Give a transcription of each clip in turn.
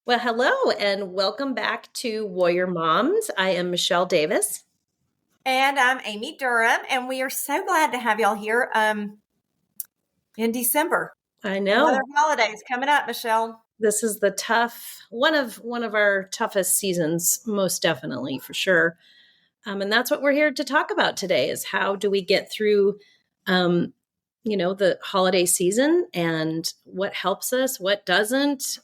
Well, hello and welcome back to Warrior Moms. I am Michele Davis. And I'm Amy Durham, and we are so glad to have y'all here in December. I know. Another holidays coming up, Michele. This is the one of our toughest seasons, most definitely, for sure. And that's what we're here to talk about today is how do we get through the holiday season and what helps us, what doesn't,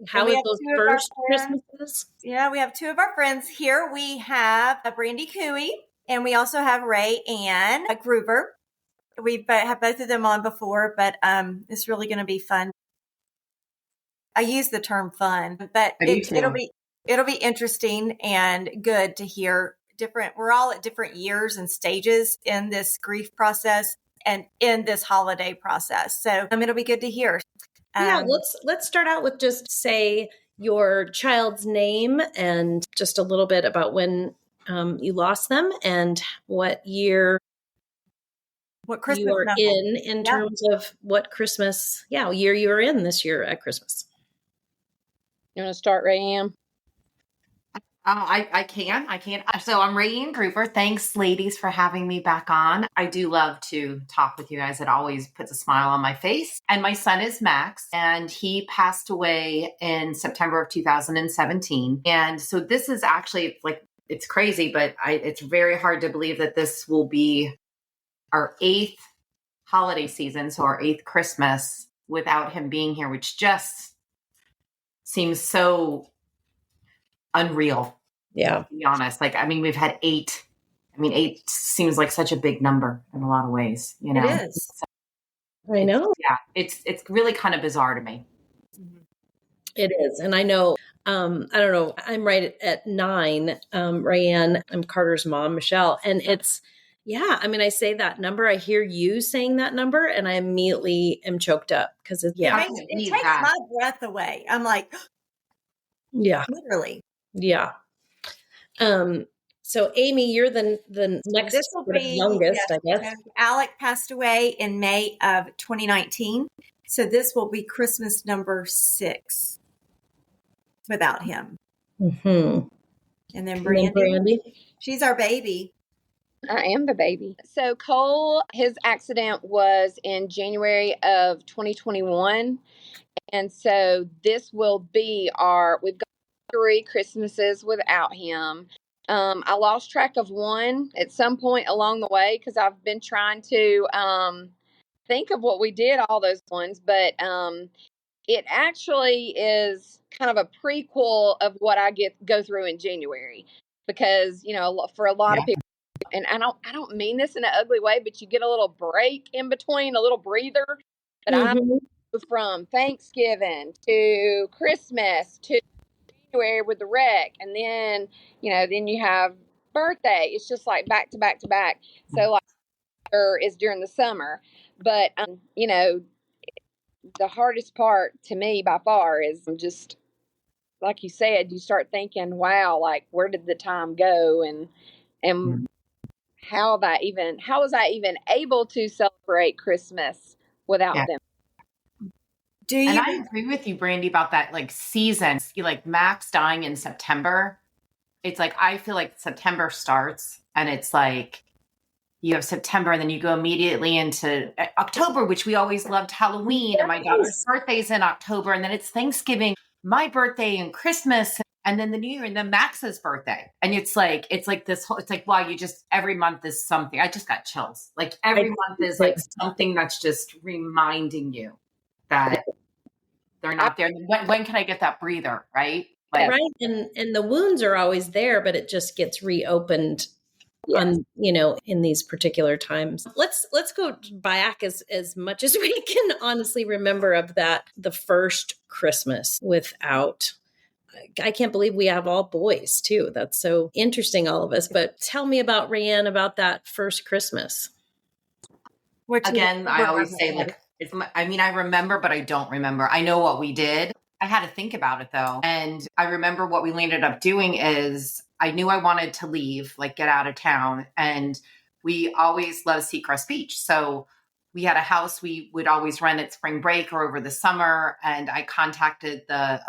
how we are have those two of our first friends. Christmases? Yeah, we have two of our friends here. We have Brandi Couey, and we also have Rae Ann, a Gruver. We have both of them on before, but it's really going to be fun. I use the term fun, but it'll be interesting and good to hear different. We're all at different years and stages in this grief process and in this holiday process. So it'll be good to hear. Let's start out with just say your child's name and just a little bit about when you lost them and what year Christmas you are in terms of what Christmas, year you are in this year at Christmas. You want to start, Rae Ann? I can. So I'm Rae Ann Gruver. Thanks, ladies, for having me back on. I do love to talk with you guys. It always puts a smile on my face. And my son is Max, and he passed away in September of 2017. And so this is actually it's crazy, but it's very hard to believe that this will be our 8th holiday season, so our 8th Christmas without him being here, which just seems so unreal. Yeah. To be honest. We've had 8. 8 seems like such a big number in a lot of ways, you know. It is. I know. Yeah. It's really kind of bizarre to me. It is. And I know, I don't know, I'm right at 9, Rae Ann, I'm Carter's mom, Michele. And it's, I say that number, I hear you saying that number and I immediately am choked up because it takes my breath away. I'm like, yeah, literally. Yeah. So Amy, you're the next youngest, I guess. Alec passed away in May of 2019. So this will be Christmas number 6 without him. Mm-hmm. And then Brandy, she's our baby. I am the baby. So Cole, his accident was in January of 2021. And so this will be we've got 3 Christmases without him. I lost track of one at some point along the way because I've been trying to think of what we did all those ones. But it actually is kind of a prequel of what I go through in January because, for a lot of people, and I don't mean this in an ugly way, but you get a little break in between, a little breather. But Mm-hmm. I from Thanksgiving to Christmas to January with the wreck, and then then you have birthday. It's just like back to back to back. So is during the summer, but the hardest part to me by far is just like you said, you start thinking, wow, like where did the time go, and how was I even able to celebrate Christmas without them? And I agree with you, Brandy, about that season. Max dying in September. It's I feel like September starts and it's you have September and then you go immediately into October, which we always loved Halloween. Yes. And my daughter's birthday's in October. And then it's Thanksgiving, my birthday and Christmas. And then the New Year and then Max's birthday. And it's this whole, wow, every month is something. I just got chills. Every month is something that's just reminding you that they're not there. When can I get that breather? Right. Right. And the wounds are always there, but it just gets reopened in these particular times. Let's go back as much as we can honestly remember of the first Christmas without. I can't believe we have all boys too. That's so interesting, all of us. But tell me about Rae Ann, about that first Christmas. Again, I always say I remember, but I don't remember. I know what we did. I had to think about it though. And I remember what we ended up doing is I knew I wanted to leave, get out of town. And we always loved Seacrest Beach. So we had a house we would always rent at spring break or over the summer. And I contacted the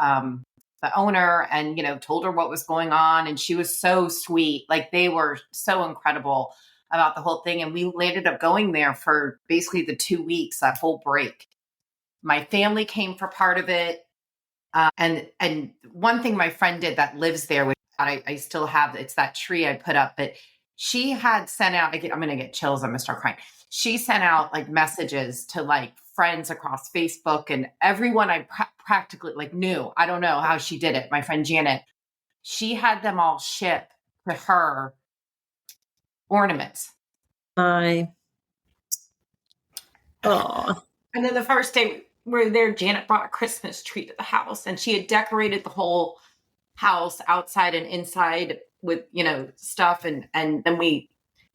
the owner and, told her what was going on. And she was so sweet. Like, they were so incredible about the whole thing. And we ended up going there for basically the 2 weeks, that whole break. My family came for part of it. And one thing my friend did that lives there, which I still have, it's that tree I put up, but she had sent out, I'm going to get chills. I'm going to start crying. She sent out like messages to like friends across Facebook, and everyone I practically like knew. I don't know how she did it. My friend Janet, she had them all ship to her ornaments. Oh. And then the first day we were there, Janet brought a Christmas tree to the house, and she had decorated the whole house outside and inside with, stuff. And then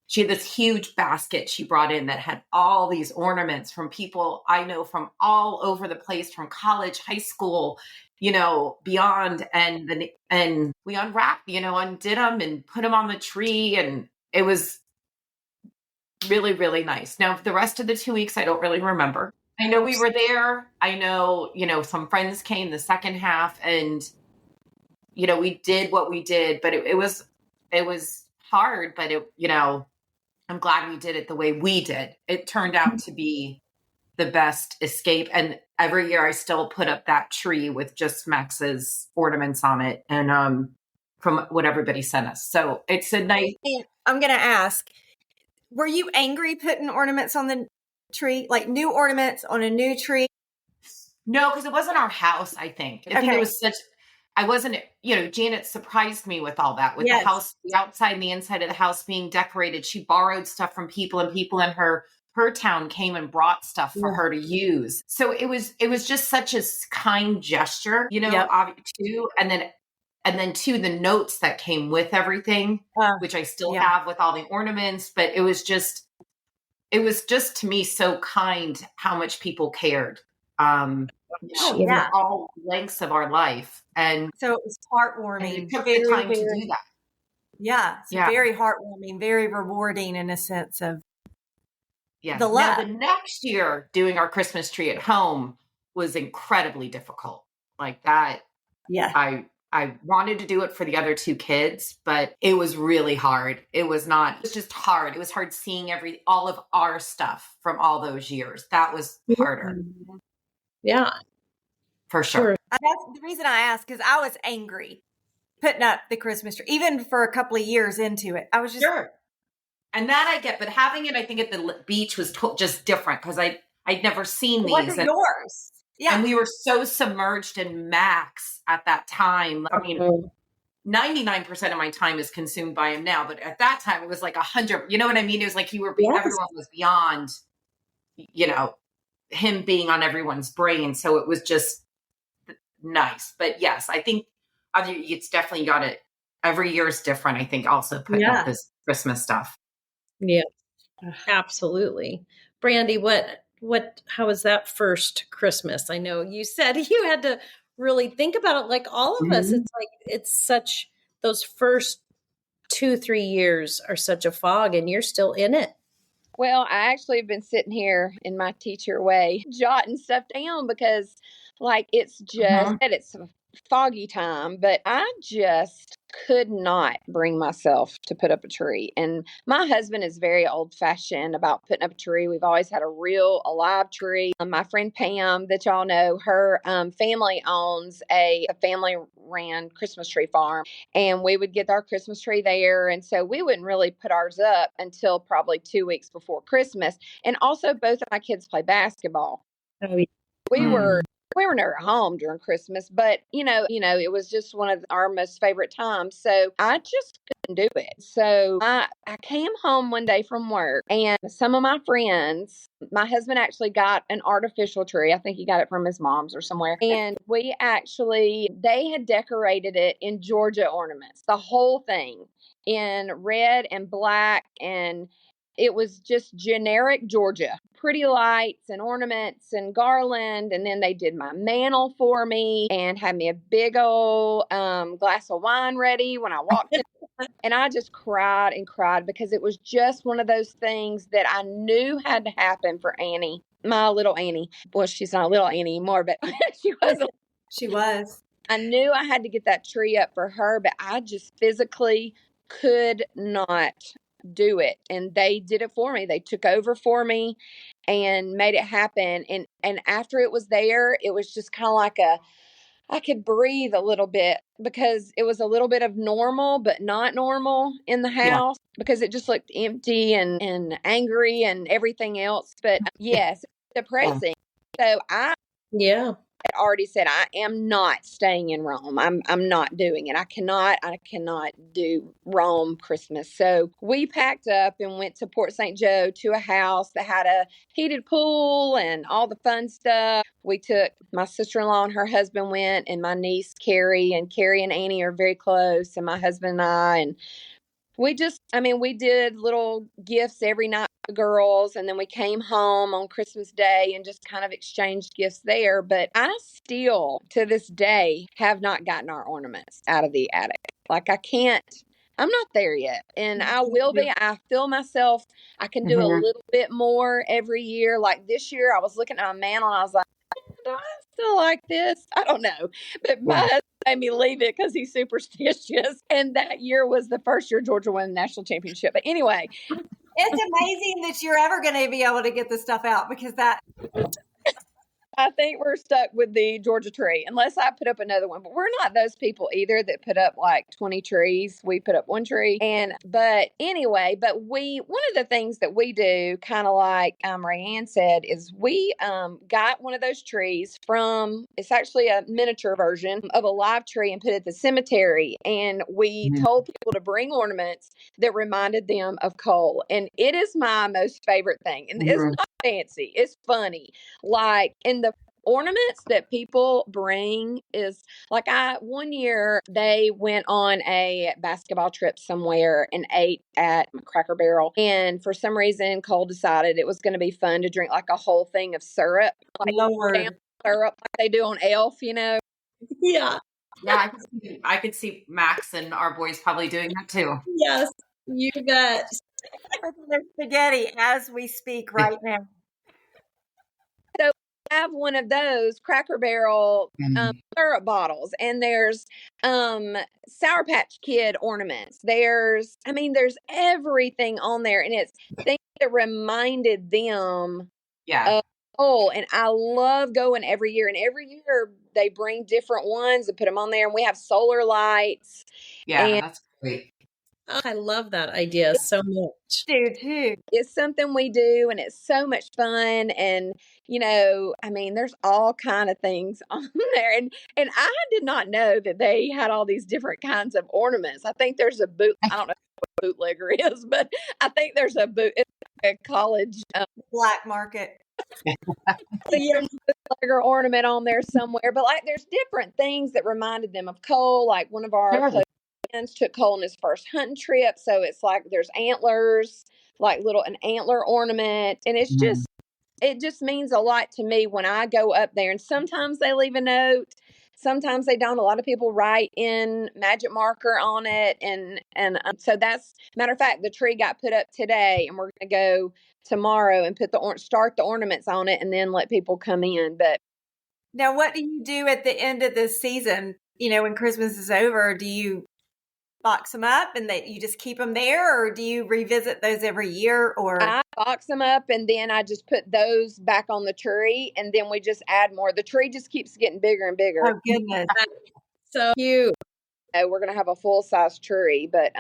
she had this huge basket she brought in that had all these ornaments from people I know from all over the place, from college, high school, beyond. And we unwrapped, undid them and put them on the tree. And it was really, really nice. Now, the rest of the 2 weeks, I don't really remember. I know we were there. I know, some friends came the second half, and, we did what we did, but it was hard, but I'm glad we did it the way we did. It turned out to be the best escape. And every year I still put up that tree with just Max's ornaments on it, and from what everybody sent us. So it's a nice. I'm going to ask, were you angry putting ornaments on the tree, like new ornaments on a new tree? No, because it wasn't our house, I think. I think it was I wasn't, Janet surprised me with all that, with the house, the outside and the inside of the house being decorated. She borrowed stuff from people, and people in her town came and brought stuff for her to use. So it was just such a kind gesture, too. And then too, the notes that came with everything, which I still have with all the ornaments, but it was just to me so kind how much people cared. In all lengths of our life. And so it was heartwarming. And it took the time to do that. Yeah. It's very heartwarming, very rewarding in a sense of the love. Now, the next year, doing our Christmas tree at home was incredibly difficult. Like that. Yeah. I wanted to do it for the other two kids, but it was really hard. It was just hard. It was hard seeing all of our stuff from all those years. That was harder. Yeah. For sure. That's the reason I asked, because I was angry putting up the Christmas tree, even for a couple of years into it. I was just. Sure. And that I get, but having it, I think, at the beach was just different, because I'd never seen these. It wasn't yours. Yeah. And we were so submerged in Max at that time. I mean, 99% of my time is consumed by him now, but at that time it was like 100. You know what I mean? It was like everyone was beyond, him being on everyone's brain. So it was just nice. But yes, I think it's definitely got it. Every year is different. I think also putting up this Christmas stuff. Yeah, absolutely. Brandy, how was that first Christmas? I know you said you had to really think about it, like all of us. It's like, it's such, those first 2-3 years are such a fog, and you're still in it. Well, I actually have been sitting here in my teacher way, jotting stuff down, because like it's just it's a foggy time, but I just could not bring myself to put up a tree. And my husband is very old fashioned about putting up a tree. We've always had a real alive tree. My friend Pam, that y'all know, her family owns a family ran Christmas tree farm, and we would get our Christmas tree there. And so we wouldn't really put ours up until probably 2 weeks before Christmas. And also both of my kids play basketball. Oh, yeah. We were never home during Christmas, but it was just one of our most favorite times. So I just couldn't do it. So I came home one day from work, and some of my friends, my husband actually got an artificial tree. I think he got it from his mom's or somewhere. And they had decorated it in Georgia ornaments, the whole thing in red and black, and it was just generic Georgia, pretty lights and ornaments and garland. And then they did my mantle for me and had me a big old glass of wine ready when I walked in. And I just cried and cried, because it was just one of those things that I knew had to happen for Annie, my little Annie. Well, she's not a little Annie anymore, but she was. She was. I knew I had to get that tree up for her, but I just physically could not do it. And they did it for me. They took over for me and made it happen. And after it was there, it was just kind of like I could breathe a little bit because it was a little bit of normal, but not normal in the house because it just looked empty and angry and everything else. But yes, depressing. So I had already said I am not staying in Rome. I'm not doing it. I cannot do Rome Christmas. So we packed up and went to Port St. Joe to a house that had a heated pool and all the fun stuff. We took my sister-in-law and her husband went, and my niece Carrie and Annie are very close, and my husband and I, and we did little gifts every night for the girls, and then we came home on Christmas Day and just kind of exchanged gifts there. But I still, to this day, have not gotten our ornaments out of the attic. Like I'm not there yet, and I will be. I feel myself, I can do a little bit more every year. Like this year, I was looking at my mantle and I was like, do I still like this? I don't know. But my husband made me leave it because he's superstitious. And that year was the first year Georgia won the national championship. But anyway. It's amazing that you're ever going to be able to get this stuff out because I think we're stuck with the Georgia tree unless I put up another one. But we're not those people either that put up like 20 trees. We put up one tree. But one of the things that we do, kind of like Rae Ann said, is we got one of those trees it's actually a miniature version of a live tree and put it at the cemetery. And we told people to bring ornaments that reminded them of Cole. And it is my most favorite thing. And it's not fancy. It's funny. Like, and the ornaments that people bring is like one year they went on a basketball trip somewhere and ate at Cracker Barrel. And for some reason, Cole decided it was going to be fun to drink like a whole thing of syrup, like syrup like they do on Elf, Yeah. Yeah, I could see Max and our boys probably doing that too. Yes, you bet. There's spaghetti as we speak right now. So I have one of those Cracker Barrel syrup bottles, and there's Sour Patch Kid ornaments. There's everything on there, and it's things that reminded them of Cole. And I love going every year, and every year they bring different ones and put them on there, and we have solar lights. Yeah, that's great. Oh, I love that idea so much. Do too. It's something we do, and it's so much fun. And there's all kind of things on there. And I did not know that they had all these different kinds of ornaments. I think there's I don't know what a bootlegger is, but I think there's it's like a college black market. Bootlegger ornament on there somewhere. But like, there's different things that reminded them of Cole. Like one of our took Cole on his first hunting trip, so it's like there's antlers, like an antler ornament, and it just means a lot to me when I go up there. And sometimes they leave a note, sometimes they don't. A lot of people write in magic marker on it, and so that's matter of fact. The tree got put up today, and we're gonna go tomorrow and put start the ornaments on it, and then let people come in. But now, what do you do at the end of the season? When Christmas is over, do you box them up and you just keep them there, or do you revisit those every year? Or I box them up and then I just put those back on the tree, and then we just add more. The tree just keeps getting bigger and bigger. Oh goodness, so cute. We're gonna have a full size tree, but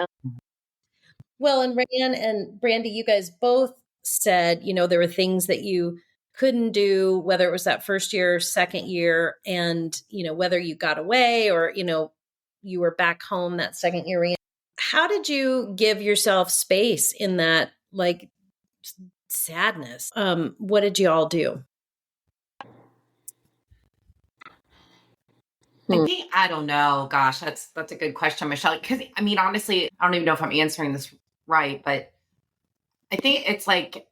well, and Rae Ann and Brandy, you guys both said there were things that you couldn't do, whether it was that first year, second year, and whether you got away or you were back home that second year. How did you give yourself space in that like sadness? What did you all do? I don't know. Gosh, that's a good question, Michele. Because honestly, I don't even know if I'm answering this right, but I think it's like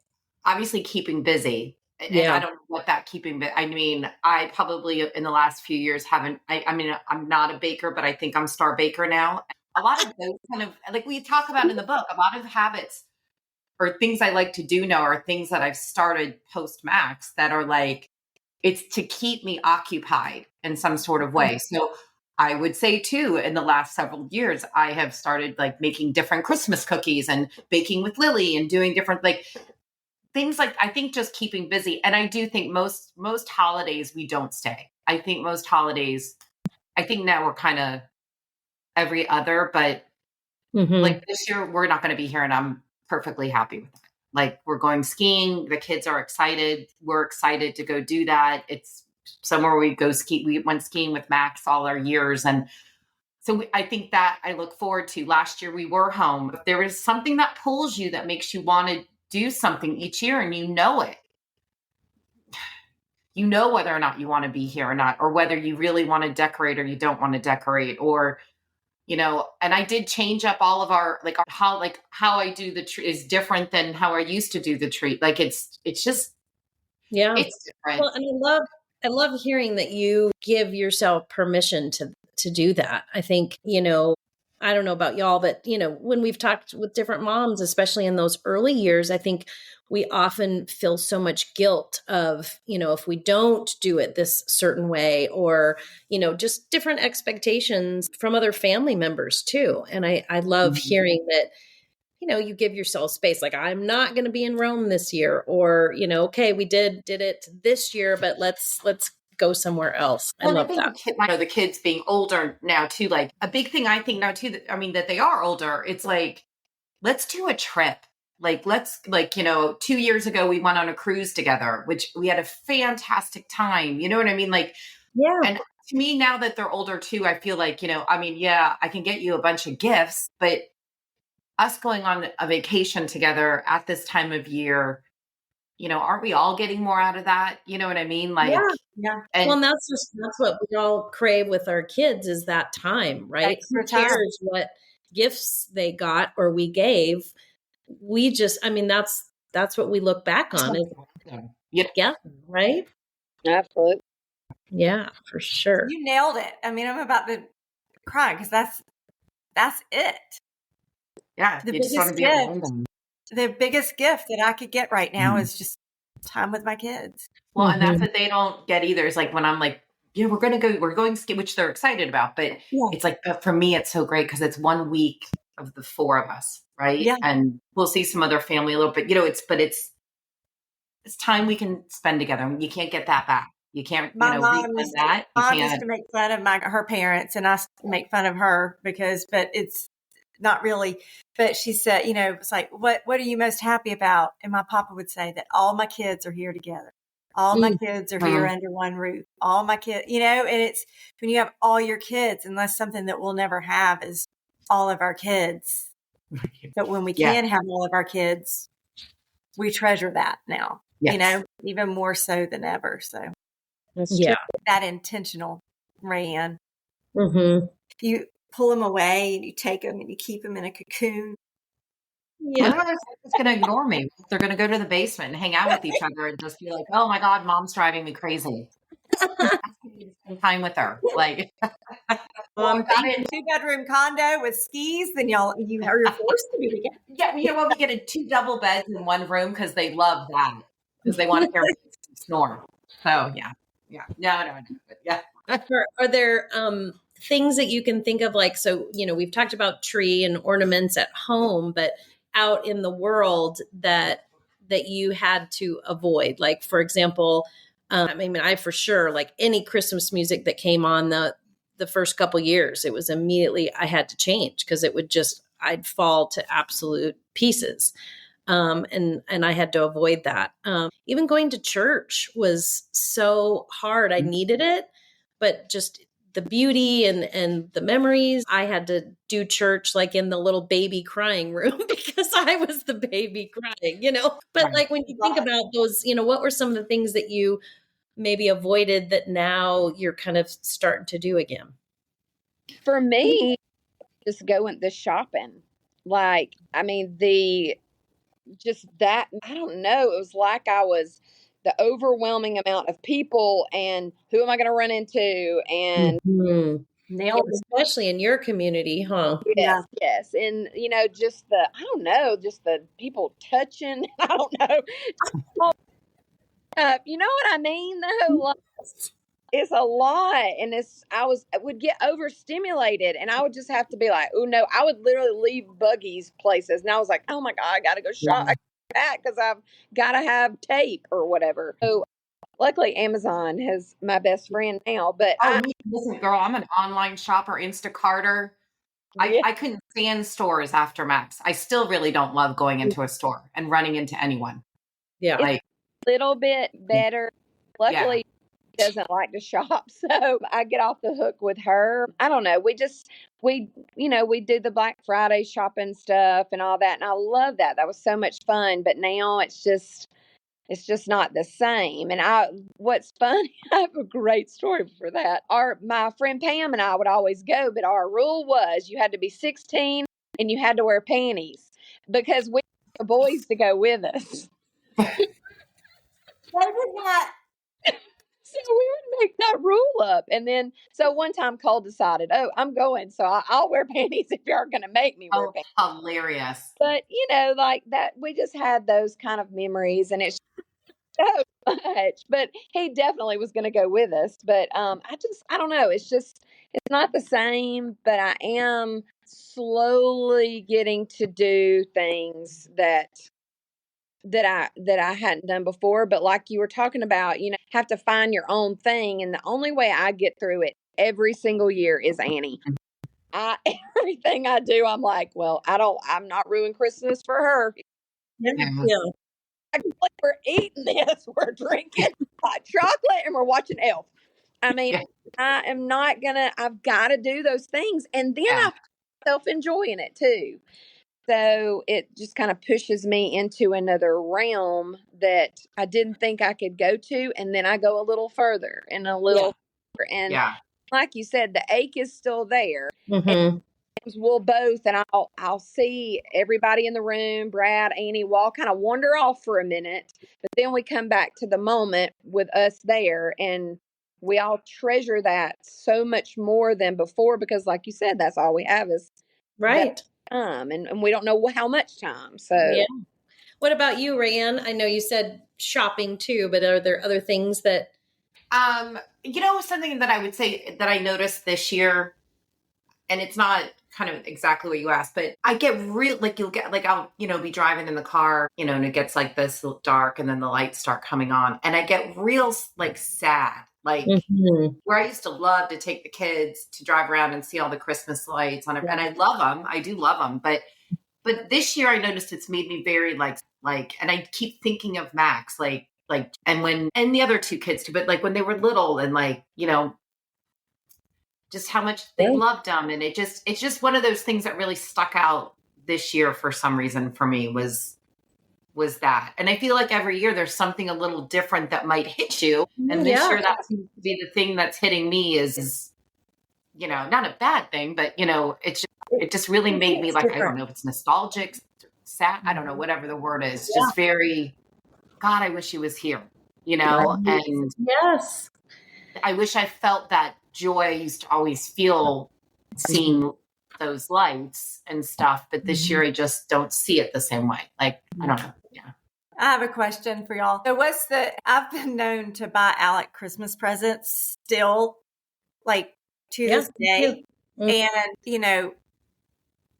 obviously keeping busy. Yeah. And I don't know what that keeping, but I probably in the last few years haven't, I'm not a baker, but I think I'm star baker now. A lot of those kind of, like we talk about in the book, a lot of habits or things I like to do now are things that I've started post Max that are like, it's to keep me occupied in some sort of way. So I would say too, in the last several years, I have started like making different Christmas cookies and baking with Lily and doing different like things like I think just keeping busy. And I do think most holidays we don't stay. I think most holidays, I think now we're kind of every other, but like this year we're not going to be here and I'm perfectly happy with it. Like we're going skiing. The kids are excited. We're excited to go do that. It's somewhere we go ski. We went skiing with Max all our years. And so I think that I look forward to. Last year we were home. If there is something that pulls you, that makes you want to do something each year and you know it, you know whether or not you want to be here or not, or whether you really want to decorate or you don't want to decorate, or you know, and I did change up all of our how I do the tree is different than how I used to do the tree. Like it's just it's different. Well, and I love hearing that you give yourself permission to do that. I think, I don't know about y'all, but when we've talked with different moms, especially in those early years, I think we often feel so much guilt of, if we don't do it this certain way, or, just different expectations from other family members too. And I love hearing that, you give yourself space. Like, I'm not going to be in Rome this year, or, okay, we did it this year, but let's go somewhere else. I love that. The kids being older now too, like a big thing I think now too, that they are older. It's like, let's do a trip. Like, 2 years ago, we went on a cruise together, which we had a fantastic time. You know what I mean? Like, yeah. And to me, now that they're older too, I feel like, I can get you a bunch of gifts, but us going on a vacation together at this time of year, aren't we all getting more out of that? You know what I mean? Like, yeah. And that's what we all crave with our kids, is that time, right? Who cares what gifts they got or we gave? We just, that's what we look back on. Yeah. Right? Absolutely. Yeah, for sure. You nailed it. I'm about to cry because that's it. Yeah. The biggest gift that I could get right now is just time with my kids. Well, and that's what they don't get either. It's like when I'm like, we're going ski, which they're excited about, but it's like, for me, it's so great because it's 1 week of the four of us. Right. Yeah. And we'll see some other family a little bit, it's time we can spend together. You can't get that back. You can't, mom used to make fun of her parents, and I make fun of her but it's not really. But she said, it's like, what are you most happy about? And my papa would say that all my kids are here together. All my kids are here under one roof. All my kids, and it's when you have all your kids, and that's something that we'll never have is all of our kids. But when we can have all of our kids, we treasure that now, even more so than ever. So that's true. That intentional, Rae Ann. You pull them away and you take them and you keep them in a cocoon. Yeah. None of us is going to ignore me. They're going to go to the basement and hang out with each other and just be like, oh my God, mom's driving me crazy. Spend time with her. Like, got a 2-bedroom condo with skis, then you're forced to be together. Yeah, we get 2 double beds in one room because they love that, because they want to hear snore. So no. But yeah. Are there things that you can think of, like, so we've talked about tree and ornaments at home, but out in the world that you had to avoid, like, for example, I for sure, like, any Christmas music that came on the first couple years, it was immediately I had to change because it would I'd fall to absolute pieces. And I had to avoid that. Even going to church was so hard. I needed it, but just the beauty and the memories. I had to do church like in the little baby crying room because I was the baby crying, But like, when you think about those, what were some of the things that you maybe avoided that now you're kind of starting to do again? For me, just going the shopping. Like, just that, I don't know. It was like I was the overwhelming amount of people and who am I going to run into? And especially in your community, huh? Yes. And, just the people touching, I don't know. You know what I mean? Though, It's a lot, and I would get overstimulated, and I would just have to be like, oh no, I would literally leave buggies places, and I was like, oh my god, I gotta go shop back because I've got to have tape or whatever. So luckily, Amazon has my best friend now. But listen, girl, I'm an online shopper, Instacarter. I couldn't stand stores after Max. I still really don't love going into a store and running into anyone. Yeah, it's a little bit better. Luckily. Doesn't like to shop, so I get off the hook with her. I don't know, we do the Black Friday shopping stuff and all that, and I love that. That was so much fun, but now it's just not the same. And what's funny, I have a great story for that. My friend Pam and I would always go, but our rule was you had to be 16 and you had to wear panties because we had the boys to go with us. So we would make that rule up. And then, so one time Cole decided, oh, I'm going. So I'll wear panties if you are going to make me wear panties. Hilarious. But, like that, we just had those kind of memories, and it's so much. But he definitely was going to go with us. But I don't know. It's not the same, but I am slowly getting to do things that I hadn't done before. But like you were talking about, have to find your own thing. And the only way I get through it every single year is Annie. Everything I do, I'm like, well, I'm not ruining Christmas for her. Yeah. We're eating this, we're drinking hot chocolate, and we're watching Elf. I mean, I am not I've got to do those things. And then I find myself enjoying it too. So it just kind of pushes me into another realm that I didn't think I could go to. And then I go a little further and a little further. And like you said, the ache is still there. Mm-hmm. And we'll both, and I'll see everybody in the room, Brad, Annie, we'll all kind of wander off for a minute. But then we come back to the moment with us there, and we all treasure that so much more than before because, like you said, that's all we have is right. Time, and we don't know how much time. So what about you, Rae Ann? I know you said shopping too, but are there other things that something that I would say that I noticed this year, and it's not kind of exactly what you asked, but I get real, you'll get, I'll, be driving in the car, and it gets this dark and then the lights start coming on and I get real, sad, where I used to love to take the kids to drive around and see all the Christmas lights on it. And I love them. I do love them. But this year I noticed it's made me very and I keep thinking of Max, and the other two kids too, but when they were little and just how much they loved them. And it's just one of those things that really stuck out this year for some reason for me was that. And I feel like every year there's something a little different that might hit you. And this year that seems to be the thing that's hitting me is, not a bad thing, but it just really made me I don't know if it's nostalgic, sad, I don't know, whatever the word is, just very, God, I wish he was here, and yes, I wish I felt that joy I used to always feel seeing those lights and stuff. But this year I just don't see it the same way. I don't know. Yeah. I have a question for y'all. So I've been known to buy Alec Christmas presents still, to this day. And,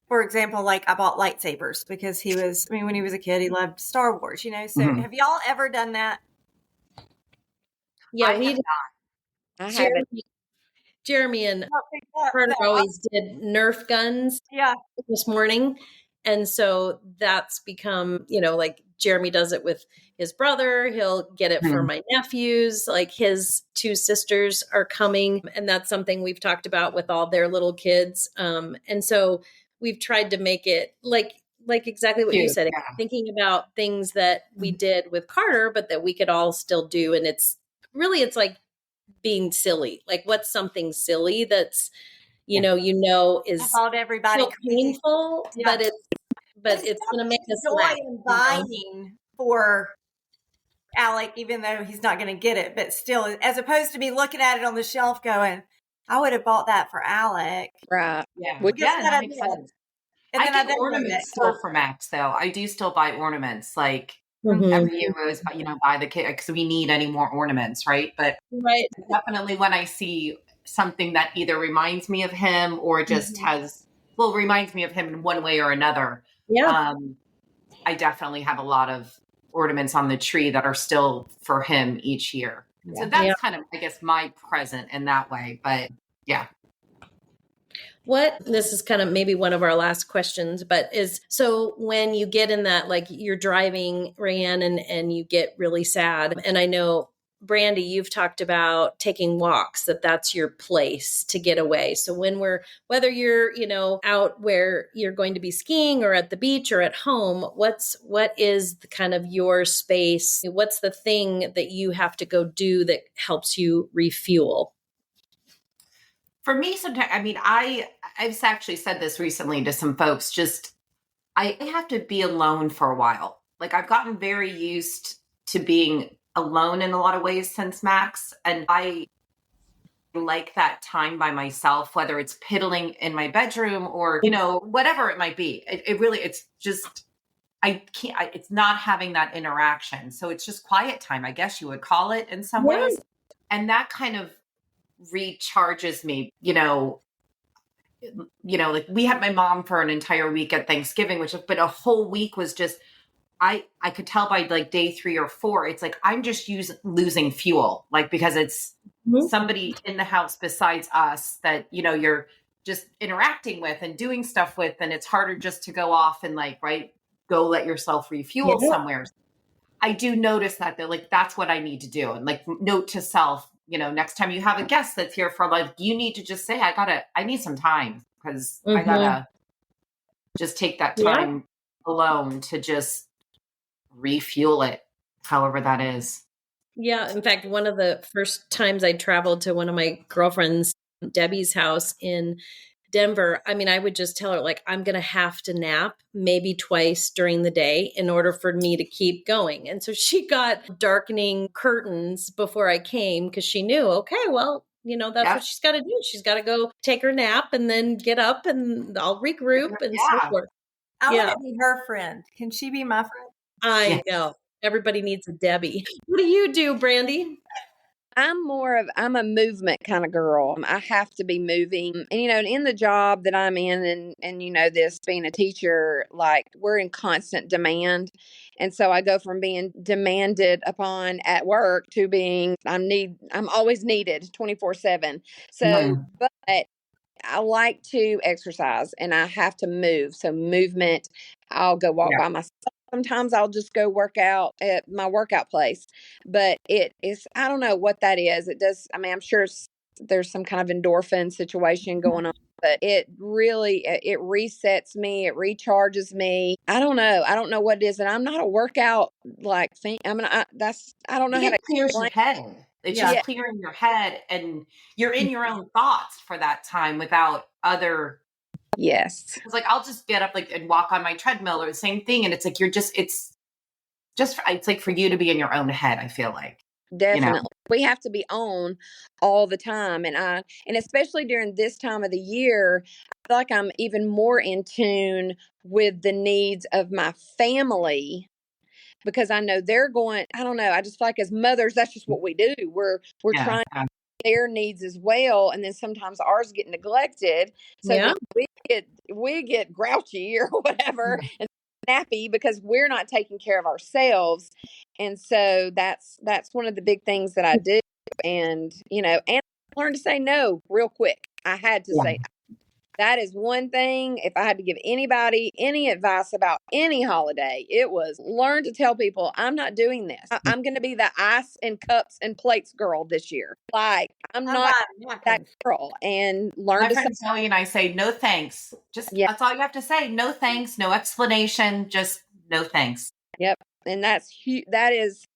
for example, I bought lightsabers because when he was a kid, he loved Star Wars, So have y'all ever done that? Yeah, we have not. I haven't. Jeremy and Carter always did Nerf guns this morning. And so that's become, Jeremy does it with his brother. He'll get it for my nephews. His two sisters are coming. And that's something we've talked about with all their little kids. And so we've tried to make it like exactly what you said, thinking about things that we did with Carter, but that we could all still do. And it's like being silly. What's something silly that's, is called everybody painful, but it's going to make us laugh. Buying for Alec, even though he's not going to get it, but still, as opposed to me looking at it on the shelf going, I would have bought that for Alec. Right. Yeah. That makes sense. And I get ornaments still for Max, though. I do still buy ornaments. Every year I was, buy the kid because we need any more ornaments, right? But Right. definitely when I see something that either reminds me of him or just reminds me of him in one way or another. Yeah. I definitely have a lot of ornaments on the tree that are still for him each year. So that's kind of, I guess, my present in that way. But yeah. This is kind of maybe one of our last questions, but so when you get in that, like you're driving, Rae Ann, and you get really sad. And I know, Brandy, you've talked about taking walks, that's your place to get away. So whether you're, out where you're going to be skiing or at the beach or at home, what is the kind of your space? What's the thing that you have to go do that helps you refuel? For me, sometimes, I've actually said this recently to some folks, I have to be alone for a while. Like I've gotten very used to being alone in a lot of ways since Max. And I like that time by myself, whether it's piddling in my bedroom or, whatever it might be. It's just, it's not having that interaction. So it's just quiet time, I guess you would call it in some ways. And that kind of recharges me, like we had my mom for an entire week at Thanksgiving, but a whole week was just, I could tell by like day 3 or 4, it's like, I'm just losing fuel, like, because it's somebody in the house besides us that, you're just interacting with and doing stuff with. And it's harder just to go off and go let yourself refuel somewhere. I do notice that though, like, that's what I need to do. And like, note to self, next time you have a guest that's here for you need to just say, I need some time because I gotta just take that time alone to just refuel it, however that is. Yeah. In fact, one of the first times I traveled to one of my girlfriends, Debbie's house in Denver, I would just tell her, like, I'm going to have to nap maybe twice during the day in order for me to keep going. And so she got darkening curtains before I came because she knew, okay, well, that's what she's got to do. She's got to go take her nap and then get up and I'll regroup and so forth. I want to be her friend. Can she be my friend? I know. Everybody needs a Debbie. What do you do, Brandy? I'm a movement kind of girl. I have to be moving. And, in the job that I'm in and this being a teacher, like we're in constant demand. And so I go from being demanded upon at work to being, I'm always needed 24/7. So, but I like to exercise and I have to move. So movement, I'll go walk by myself. Sometimes I'll just go work out at my workout place, but it is, I don't know what that is. It does. I'm sure there's some kind of endorphin situation going on, but it really, it resets me. It recharges me. I don't know what it is. And I'm not a workout thing. I don't know how to clears your head. It's just clearing your head and you're in your own thoughts for that time without other. Yes. It's like, I'll just get up and walk on my treadmill or the same thing. And it's like, it's like for you to be in your own head. I feel like. Definitely. We have to be on all the time. And especially during this time of the year, I feel like I'm even more in tune with the needs of my family because I know they're going, I don't know. I just feel like as mothers, that's just what we do. We're trying to their needs as well. And then sometimes ours get neglected. So then we get grouchy or whatever and snappy because we're not taking care of ourselves. And so that's one of the big things that I do. And, and I learned to say no real quick. I had to say that is one thing. If I had to give anybody any advice about any holiday, it was learn to tell people I'm not doing this. I'm going to be the ice and cups and plates girl this year. Like I'm not that girl. And learn to say. Zoe and I say no thanks. Just that's all you have to say. No thanks. No explanation. Just no thanks. Yep. And that's huge. That is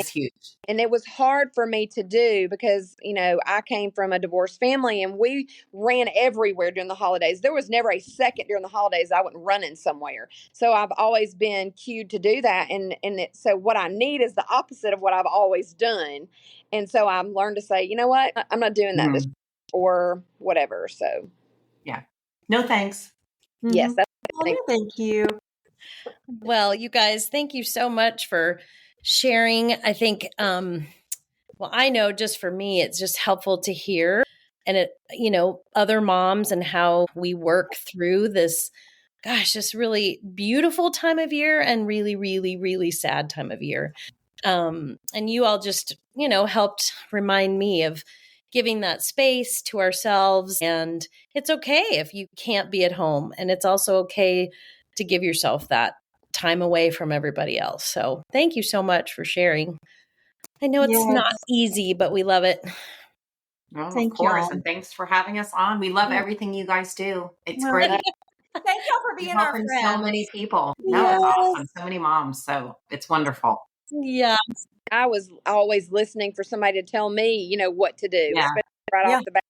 huge. And it was hard for me to do because, I came from a divorced family and we ran everywhere during the holidays. There was never a second during the holidays I wasn't running somewhere. So I've always been cued to do that. So what I need is the opposite of what I've always done. And so I've learned to say, you know what, I'm not doing that this year or whatever. So. Yeah. No thanks. Yes. Thank you. Well, you guys, thank you so much for sharing. I think, well, I know just for me, it's just helpful to hear and other moms and how we work through this, gosh, this really beautiful time of year and really, really, really sad time of year. And you all just, helped remind me of giving that space to ourselves. And it's okay if you can't be at home. And it's also okay to give yourself that time away from everybody else. So thank you so much for sharing. I know it's not easy, but we love it. Well, of course. Y'all. And thanks for having us on. We love everything you guys do. It's great. Thank y'all for being our friends. So many people. No, it's awesome. So many moms. So it's wonderful. Yeah. I was always listening for somebody to tell me, what to do. Yeah. Right off the bat.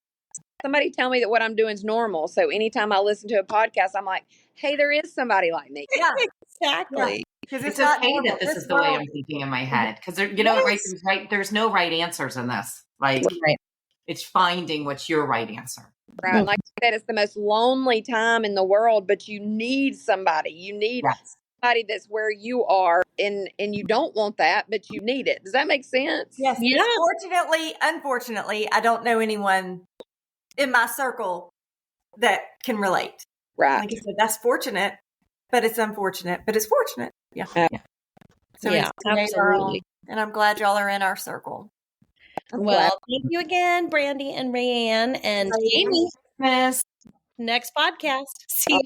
Somebody tell me that what I'm doing is normal. So anytime I listen to a podcast, I'm like, hey, there is somebody like me. Yeah, exactly. Because it's okay that this is the way I'm thinking in my head. Because there's no right answers in this. Like, it's finding what's your right answer. Right. Like I said, it's the most lonely time in the world, but you need somebody. You need somebody that's where you are, and you don't want that, but you need it. Does that make sense? Yes. Yeah. Unfortunately, I don't know anyone in my circle that can relate. Right. Like I said, that's fortunate, but it's unfortunate, but it's fortunate. Yeah. So absolutely. And I'm glad y'all are in our circle. Well, thank you again, Brandy and Rae Ann and Amy. Next podcast. See you.